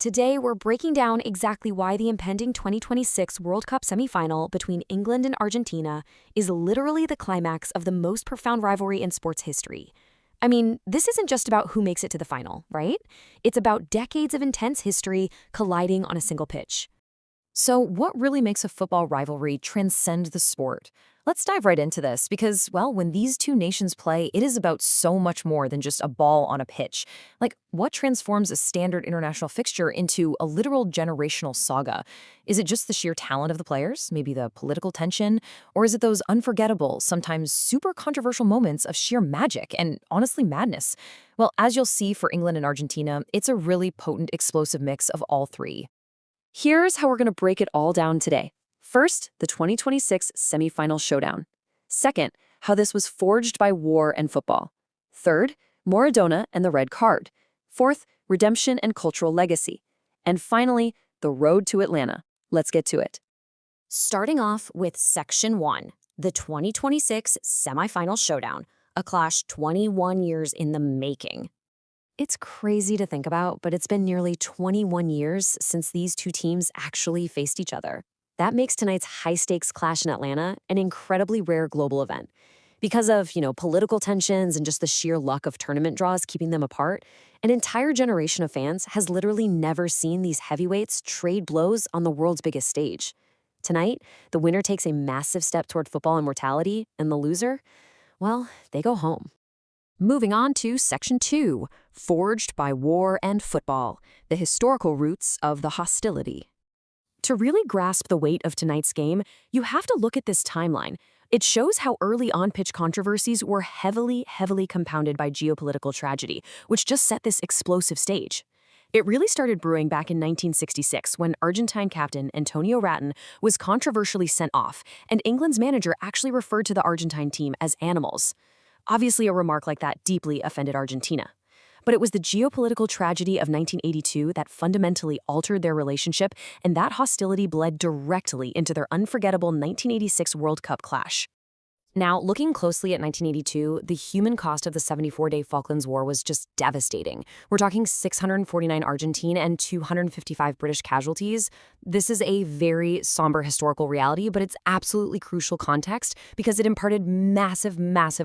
Today, we're breaking down exactly why the impending 2026 World Cup semifinal between England and Argentina is literally the climax of the most profound rivalry in sports history. I mean, this isn't just about who makes it to the final, right? It's about decades of intense history colliding on a single pitch. So, what really makes a football rivalry transcend the sport? Let's dive right into this because, well, when these two nations play, it is about so much more than just a ball on a pitch. Like, what transforms a standard international fixture into a literal generational saga? Is it just the sheer talent of the players, maybe the political tension, or is it those unforgettable, sometimes super controversial moments of sheer magic and honestly madness? Well, as you'll see for England and Argentina, it's a really potent, explosive mix of all three. Here's how we're going to break it all down today. First, the 2026 semifinal showdown. Second, how this was forged by war and football. Third, Maradona and the red card. Fourth, redemption and cultural legacy. And finally, the road to Atlanta. Let's get to it. Starting off with Section 1, the 2026 semifinal showdown, a clash 21 years in the making. It's crazy to think about, but it's been nearly 21 years since these two teams actually faced each other. That makes tonight's high-stakes clash in Atlanta an incredibly rare global event. Because of, political tensions and just the sheer luck of tournament draws keeping them apart, an entire generation of fans has literally never seen these heavyweights trade blows on the world's biggest stage. Tonight, the winner takes a massive step toward football immortality, and the loser, well, they go home. Moving on to Section 2, Forged by War and Football, the historical roots of the hostility. To really grasp the weight of tonight's game, you have to look at this timeline. It shows how early on-pitch controversies were heavily compounded by geopolitical tragedy, which just set this explosive stage. It really started brewing back in 1966 when Argentine captain Antonio Rattin was controversially sent off, and England's manager actually referred to the Argentine team as animals. Obviously, a remark like that deeply offended Argentina. But it was the geopolitical tragedy of 1982 that fundamentally altered their relationship, and that hostility bled directly into their unforgettable 1986 World Cup clash. Now, looking closely at 1982, the human cost of the 74-day Falklands War was just devastating. We're talking 649 Argentine and 255 British casualties. This is a very somber historical reality, but it's absolutely crucial context because it imparted massive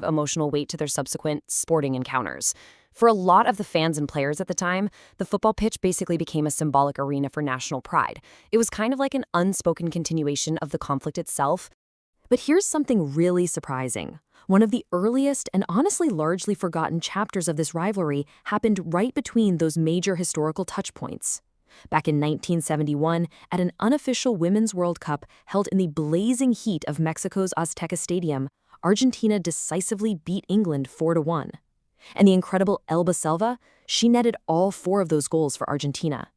emotional weight to their subsequent sporting encounters. For a lot of the fans and players at the time, the football pitch basically became a symbolic arena for national pride. It was kind of like an unspoken continuation of the conflict itself. But here's something really surprising. One of the earliest and honestly largely forgotten chapters of this rivalry happened right between those major historical touchpoints. Back in 1971, at an unofficial Women's World Cup held in the blazing heat of Mexico's Azteca Stadium, Argentina decisively beat England 4-1. And the incredible Elba Selva, she netted all 4 of those goals for Argentina.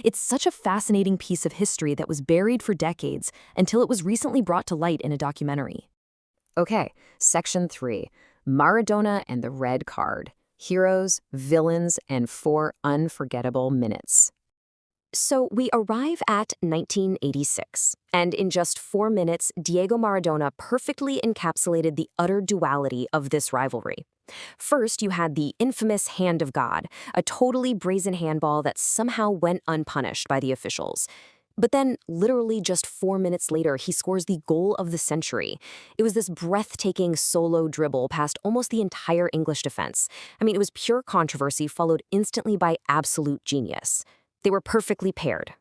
It's such a fascinating piece of history that was buried for decades until it was recently brought to light in a documentary. Okay, Section 3, Maradona and the red card. Heroes, villains, and 4 unforgettable minutes. So we arrive at 1986, and in just 4 minutes, Diego Maradona perfectly encapsulated the utter duality of this rivalry. First, you had the infamous Hand of God, a totally brazen handball that somehow went unpunished by the officials. But then, literally just 4 minutes later, he scores the goal of the century. It was this breathtaking solo dribble past almost the entire English defense. I mean, it was pure controversy followed instantly by absolute genius. They were perfectly paired.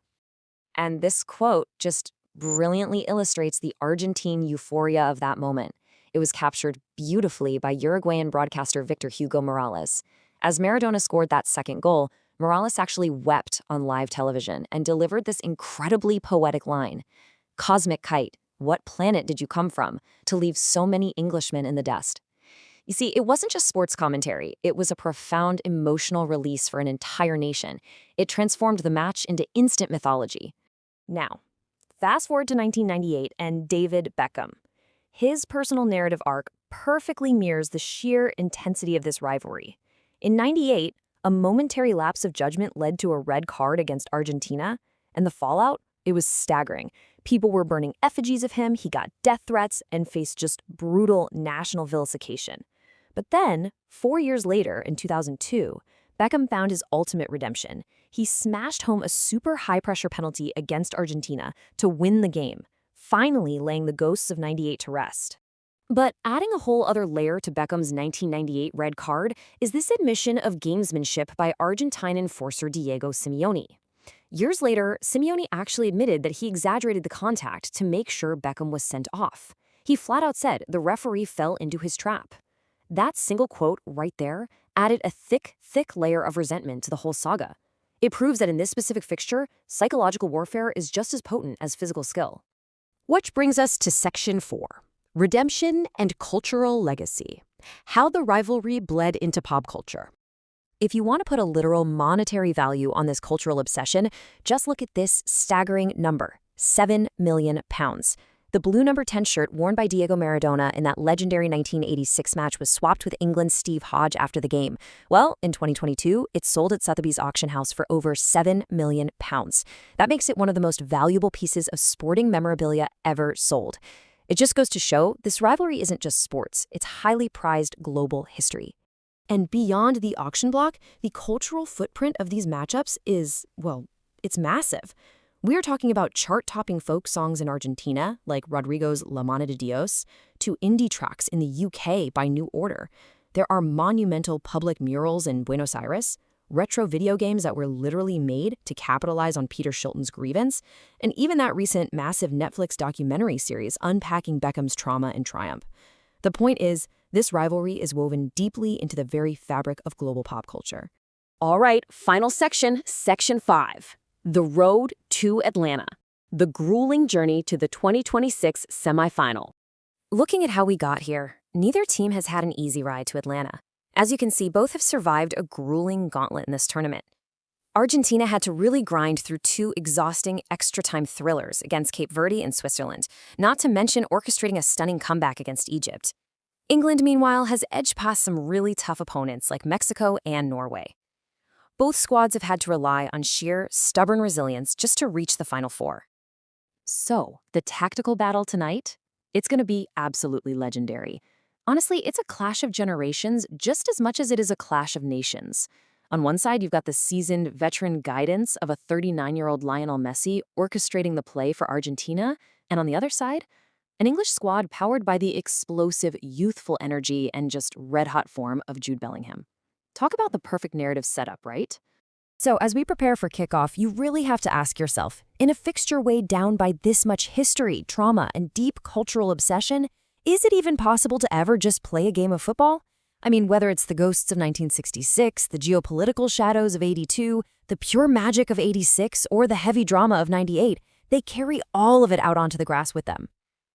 And this quote just brilliantly illustrates the Argentine euphoria of that moment. It was captured beautifully by Uruguayan broadcaster Victor Hugo Morales. As Maradona scored that second goal, Morales actually wept on live television and delivered this incredibly poetic line. "Cosmic kite, what planet did you come from to leave so many Englishmen in the dust?" You see, it wasn't just sports commentary. It was a profound emotional release for an entire nation. It transformed the match into instant mythology. Now, fast forward to 1998 and David Beckham. His personal narrative arc perfectly mirrors the sheer intensity of this rivalry. In '98, a momentary lapse of judgment led to a red card against Argentina, and the fallout, it was staggering. People were burning effigies of him, he got death threats, and faced just brutal national vilification. But then, 4 years later, in 2002, Beckham found his ultimate redemption. He smashed home a super high-pressure penalty against Argentina to win the game, finally laying the ghosts of '98 to rest. But adding a whole other layer to Beckham's 1998 red card is this admission of gamesmanship by Argentine enforcer Diego Simeone. Years later, Simeone actually admitted that he exaggerated the contact to make sure Beckham was sent off. He flat out said the referee fell into his trap. That single quote right there added a thick layer of resentment to the whole saga. It proves that in this specific fixture, psychological warfare is just as potent as physical skill. Which brings us to Section 4, Redemption and Cultural Legacy, how the rivalry bled into pop culture. If you want to put a literal monetary value on this cultural obsession, just look at this staggering number, £7 million. The blue number 10 shirt worn by Diego Maradona in that legendary 1986 match was swapped with England's Steve Hodge after the game. Well, in 2022, it sold at Sotheby's auction house for over £7 million. That makes it one of the most valuable pieces of sporting memorabilia ever sold. It just goes to show this rivalry isn't just sports, it's highly prized global history. And beyond the auction block, the cultural footprint of these matchups is, well, it's massive. We are talking about chart-topping folk songs in Argentina, like Rodrigo's La Mano de Dios, to indie tracks in the UK by New Order. There are monumental public murals in Buenos Aires, retro video games that were literally made to capitalize on Peter Shilton's grievance, and even that recent massive Netflix documentary series unpacking Beckham's trauma and triumph. The point is, this rivalry is woven deeply into the very fabric of global pop culture. All right, final section, Section 5. The Road to Atlanta. The grueling journey to the 2026 semifinal. Looking at how we got here, neither team has had an easy ride to Atlanta. As you can see, both have survived a grueling gauntlet in this tournament. Argentina had to really grind through two exhausting extra-time thrillers against Cape Verde and Switzerland, not to mention orchestrating a stunning comeback against Egypt. England, meanwhile, has edged past some really tough opponents like Mexico and Norway. Both squads have had to rely on sheer, stubborn resilience just to reach the Final Four. So, the tactical battle tonight? It's going to be absolutely legendary. Honestly, it's a clash of generations just as much as it is a clash of nations. On one side, you've got the seasoned veteran guidance of a 39-year-old Lionel Messi orchestrating the play for Argentina, and on the other side, an English squad powered by the explosive, youthful energy and just red-hot form of Jude Bellingham. Talk about the perfect narrative setup, right? So as we prepare for kickoff, you really have to ask yourself, in a fixture weighed down by this much history, trauma, and deep cultural obsession, is it even possible to ever just play a game of football? I mean, whether it's the ghosts of 1966, the geopolitical shadows of '82, the pure magic of '86, or the heavy drama of '98, they carry all of it out onto the grass with them.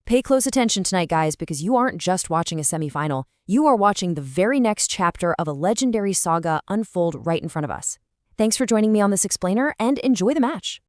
Pay close attention tonight, guys, because you aren't just watching a semifinal. You are watching the very next chapter of a legendary saga unfold right in front of us. Thanks for joining me on this explainer, and enjoy the match.